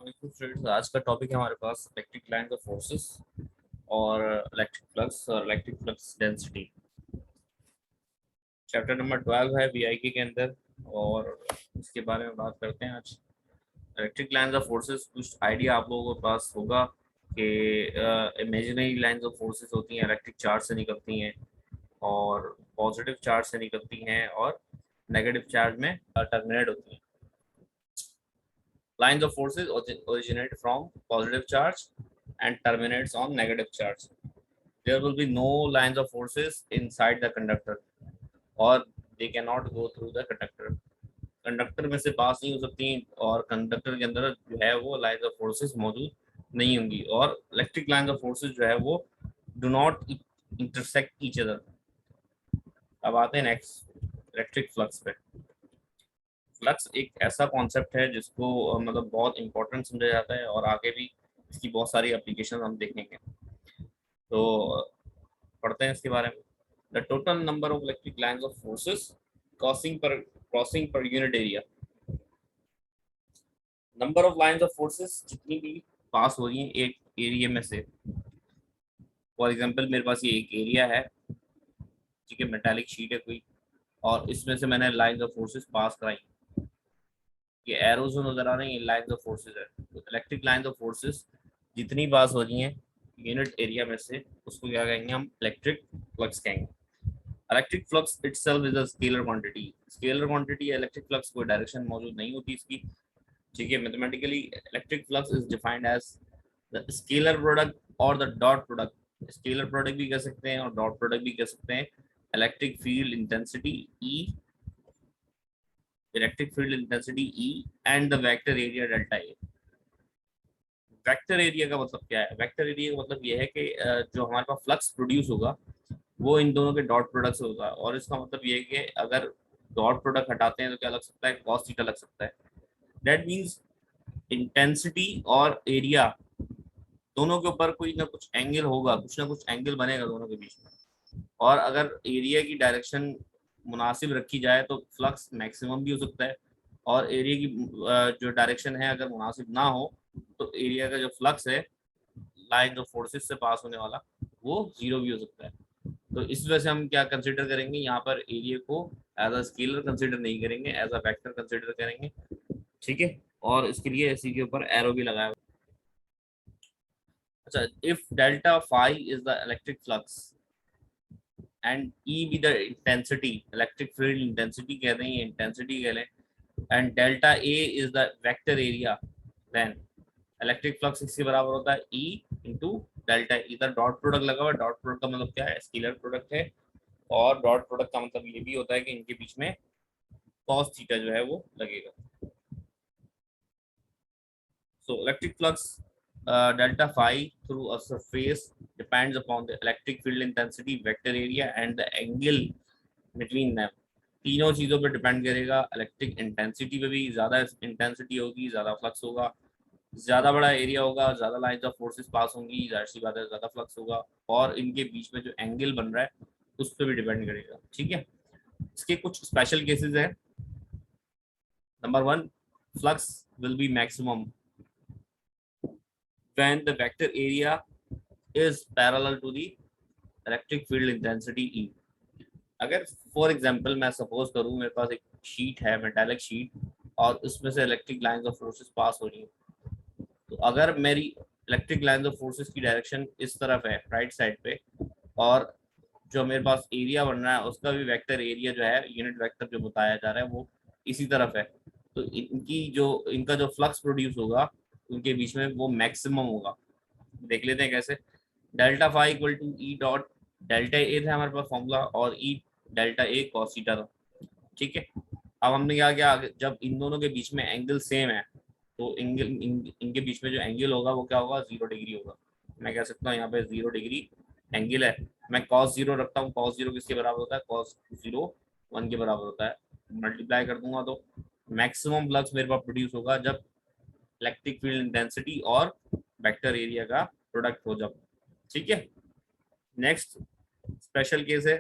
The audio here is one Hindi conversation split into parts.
स्टूडेंट्स, आज का टॉपिक है हमारे पास इलेक्ट्रिक लाइन्स ऑफ फोर्सेस और इलेक्ट्रिक फ्लक्स और electric flux density. Chapter number 12 है वीआईके के अंदर और इसके बारे में बात करते हैं आज। इलेक्ट्रिक लाइन्स ऑफ फोर्सेस, कुछ आइडिया आप लोगों के पास होगा कि इमेजिनरी लाइन्स ऑफ फोर्सेस होती हैं, इलेक्ट्रिक चार्ज से निकलती हैं और पॉजिटिव चार्ज से निकलती हैं और नेगेटिव चार्ज में टर्मिनेट होती हैं। Lines of forces originate from positive charge and terminates on negative charge. There will be no lines of forces inside the conductor or they cannot go through the conductor. Conductor में से पास नहीं हो सकती और कंडक्टर के अंदर जो है वो लाइन्स ऑफ फोर्सेस मौजूद नहीं होंगी और इलेक्ट्रिक लाइन्स ऑफ फोर्सेस जो है वो do not intersect each other. अब आते हैं नेक्स्ट इलेक्ट्रिक फ्लक्स पे। फ्लक्स एक ऐसा कॉन्सेप्ट है जिसको मतलब बहुत इंपॉर्टेंट समझा जाता है और आगे भी इसकी बहुत सारी एप्लीकेशन हम देखेंगे। तो पढ़ते हैं इसके बारे में। The total number of electric lines of forces crossing पर unit area. Number of lines of forces जितनी भी पास हो रही हैं एक एरिया में से। फॉर एग्जांपल मेरे पास ये एक एरिया है, ठीक है, मेटालिक शीट है कोई, और इसमें से मैंने लाइन्स ऑफ फोर्सेस पास कराई। ये एरोज नजर आ रही है, लाइन्स ऑफ फोर्सेस है। तो इलेक्ट्रिक लाइन्स ऑफ फोर्सेस जितनी पास हो रही हैं यूनिट एरिया में से उसको क्या कहेंगे हम? इलेक्ट्रिक फ्लक्स कहेंगे। Electric flux itself is a scalar quantity. Scalar quantity है इलेक्ट्रिक फ्लक्स, कोई डायरेक्शन मौजूद नहीं होती इसकी, ठीक है। Mathematically electric flux is defined as the scalar product और the dot product. Scalar product भी कह सकते हैं और डॉट प्रोडक्ट भी कह सकते हैं। Electric field intensity E, electric field intensity E and the vector area delta A. Vector area का मतलब क्या है? वेक्टर एरिया का मतलब ये है कि जो हमारे पास फ्लक्स प्रोड्यूस होगा वो इन दोनों के डॉट प्रोडक्ट से होगा, और इसका मतलब ये है कि अगर डॉट प्रोडक्ट हटाते हैं तो क्या लग सकता है? कॉस थीटा लग सकता है। दैट मीन्स इंटेंसिटी और एरिया दोनों के ऊपर कोई ना कुछ एंगल होगा, कुछ ना कुछ एंगल बनेगा दोनों के बीच में। और अगर एरिया की डायरेक्शन मुनासिब रखी जाए तो फ्लक्स मैक्सिमम भी हो सकता है, और एरिया की जो डायरेक्शन है अगर मुनासिब ना हो तो एरिया का जो फ्लक्स है लाइन जो फोर्सेस से पास होने वाला वो जीरो भी हो सकता है। तो इस वजह से हम क्या कंसिडर करेंगे यहाँ पर? एरिया को एज अ स्केलर कंसिडर नहीं करेंगे, एज अ वेक्टर कंसिडर करेंगे, ठीक है। और इसके लिए इसी के ऊपर एरो भी लगाया। अच्छा, if delta phi is the electric flux and E be the intensity, electric field intensity कह दें, इंटेंसिटी कह लें, and delta A is the vector area, then electric flux इसके बराबर होता है ई इंटू डेल्टा। इधर डॉट प्रोडक्ट लगा हुआ है, डॉट प्रोडक्ट का मतलब क्या है? स्केलर प्रोडक्ट है, और डॉट प्रोडक्ट का मतलब ये भी होता है कि इनके बीच में कॉस थीटा जो है वो लगेगा। So electric flux delta phi through a surface depends upon the electric field intensity, vector area and the angle between them. तीनों चीजों पे डिपेंड करेगा। इलेक्ट्रिक इंटेंसिटी पे भी, ज्यादा इंटेंसिटी होगी ज्यादा फ्लक्स होगा, ज्यादा बड़ा एरिया होगा ज्यादा लाइन्स ऑफ फोर्सेस पास होंगी, जाहिर सी बात है ज्यादा फ्लक्स होगा, और इनके बीच में जो एंगल बन रहा है उस पर भी डिपेंड करेगा, ठीक है। इसके कुछ स्पेशल केसेस हैं। Number 1, flux will be maximum when the vector area is parallel to the electric field intensity E। अगर फॉर एग्जांपल मैं सपोज करूं मेरे पास एक शीट है, मेटालिक शीट, और उसमें से इलेक्ट्रिक लाइंस ऑफ फोर्सेस पास हो रही हैं, तो अगर मेरी इलेक्ट्रिक लाइंस ऑफ फोर्सेस की डायरेक्शन इस तरफ है राइट साइड पे, और जो मेरे पास एरिया बन रहा है उसका भी वेक्टर एरिया जो है यूनिट वेक्टर जो बताया जा रहा है वो इसी तरफ है, तो इनका जो फ्लक्स प्रोड्यूस होगा उनके बीच में वो मैक्सिमम होगा। देख लेते हैं कैसे। Delta phi equal to E dot delta A था हमारे पास फॉर्मूला, और E delta A cos theta था, ठीक है। अब हमने क्या किया, जब इन दोनों के बीच में एंगल सेम है तो इनके बीच में जो एंगल होगा वो क्या होगा? 0 डिग्री होगा। मैं कह सकता हूँ यहाँ पे 0 डिग्री एंगल है। मैं cos 0 रखता हूँ, cos 0 किसके बराबर होता है? cos 0 1 के बराबर होता है। मल्टीप्लाई कर दूंगा तो मैक्सिमम फ्लक्स मेरे पास प्रोड्यूस होगा जब इलेक्ट्रिक फील्ड इंटेंसिटी और वेक्टर एरिया का प्रोडक्ट हो जब, ठीक है। नेक्स्ट स्पेशल केस है,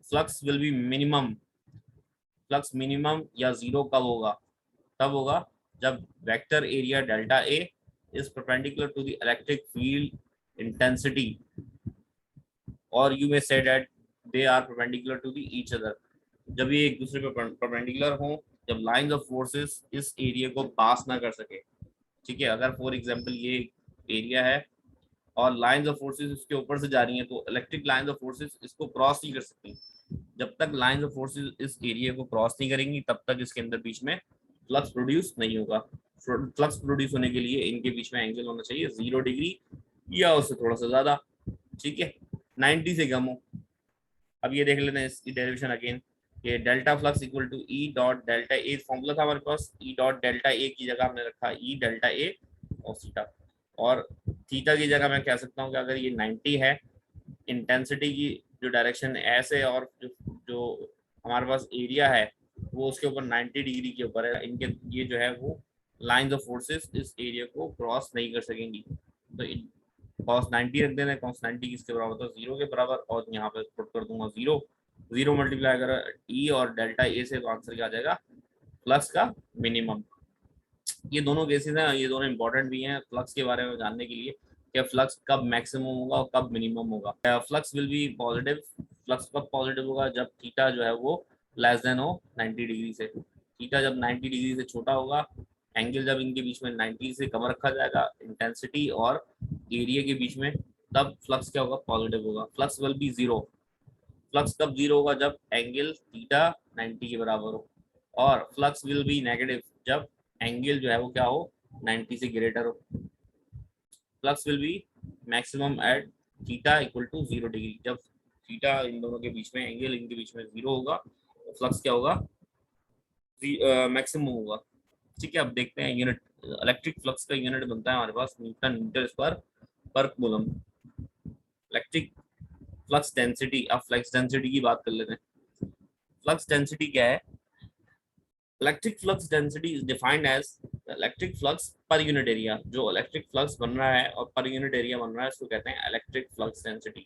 flux will be minimum. Flux minimum या जीरो कब होगा? तब होगा जब vector area delta A is perpendicular to the electric field intensity, और you may say that they are perpendicular to the each other. जब ये एक दूसरे पे परपेंडिकुलर हो, जब लाइंस ऑफ फोर्सेस इस एरिया को पास ना कर सके, ठीक है। अगर फॉर एग्जांपल ये एरिया है और लाइंस ऑफ फोर्सेस इसके ऊपर से जा रही हैं, तो इलेक्ट्रिक लाइंस ऑफ फोर्सेस इसको क्रॉस नहीं कर सकती। जब तक लाइंस ऑफ फोर्सेस इस एरिया को क्रॉस नहीं करेंगी, तब तक इसके अंदर बीच में फ्लक्स प्रोड्यूस नहीं होगा। फ्लक्स प्रोड्यूस होने के लिए इनके बीच में एंगल होना चाहिए 0 डिग्री या उससे थोड़ा सा ज्यादा, ठीक है, 90 से कम हो। अब ये देख लेते हैं इसकी डेरिवेशन अगेन। ये delta flux equal to E dot delta A formula था हमारे पास। ई डॉट डेल्टा ए की जगह हमने रखा ई डेल्टा ए और थीटा, और थीटा की जगह मैं कह सकता हूँ कि अगर ये 90 है, इंटेंसिटी की जो डायरेक्शन ऐसे है, और जो हमारे पास एरिया है वो उसके ऊपर 90 डिग्री के ऊपर है, इनके ये जो है वो लाइंस ऑफ फोर्सेस इस एरिया को क्रॉस नहीं कर सकेंगी। तो cos 90 रख देना, cos 90 किसके बराबर होता है 0 के बराबर, और यहाँ पे पुट कर दूंगा 0, 0 मल्टीप्लाई अगर ई और डेल्टा ए से, तो आंसर क्या आ जाएगा फ्लक्स का मिनिमम। ये दोनों केसेस हैं, ये दोनों इंपॉर्टेंट भी हैं फ्लक्स के बारे में जानने के लिए कि फ्लक्स कब मैक्सिमम होगा और कब मिनिमम होगा। Flux will B positive, flux कब पॉजिटिव होगा जब थीटा जो है वो लेस देन हो 90 डिग्री से। थीटा जब 90 डिग्री से छोटा होगा, एंगल जब इनके बीच में 90 से कम रखा जाएगा इंटेंसिटी और एरिया के बीच में, तब फ्लक्स क्या होगा पॉजिटिव होगा। Flux will be zero, flux कब जीरो होगा जब एंगल थीटा 90 के बराबर हो, और फ्लक्स विल बी नेगेटिव जब एंगल जो है वो क्या हो 90 से ग्रेटर हो। Flux will be maximum at theta equal to 0 degree, जब थीटा इन दोनों के बीच में, एंगल इनके बीच में 0 होगा, तो फ्लक्स क्या होगा मैक्सिमम होगा, ठीक है। अब देखते हैं यूनिट, इलेक्ट्रिक फ्लक्स का यूनिट बनता है हमारे पास न्यूटन मीटर स्क्वायर पर कूलम। इलेक्ट्रिक फ्लक्स डेंसिटी, अब फ्लक्स डेंसिटी की बात कर लेते हैं। फ्लक्स डेंसिटी क्या है? Electric flux density is defined as electric flux per unit area. जो इलेक्ट्रिक फ्लक्स बन रहा है और पर यूनिट एरिया बन रहा है, उसको कहते हैं इलेक्ट्रिक फ्लक्स डेंसिटी।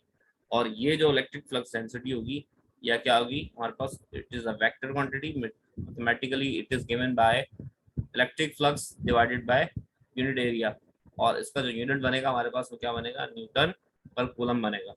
और ये जो इलेक्ट्रिक फ्लक्स डेंसिटी होगी या क्या होगी हमारे पास, it is a vector quantity, mathematically it is given by electric flux divided by unit area, और इसका जो यूनिट बनेगा हमारे पास वो क्या बनेगा न्यूटन पर कूलम बनेगा।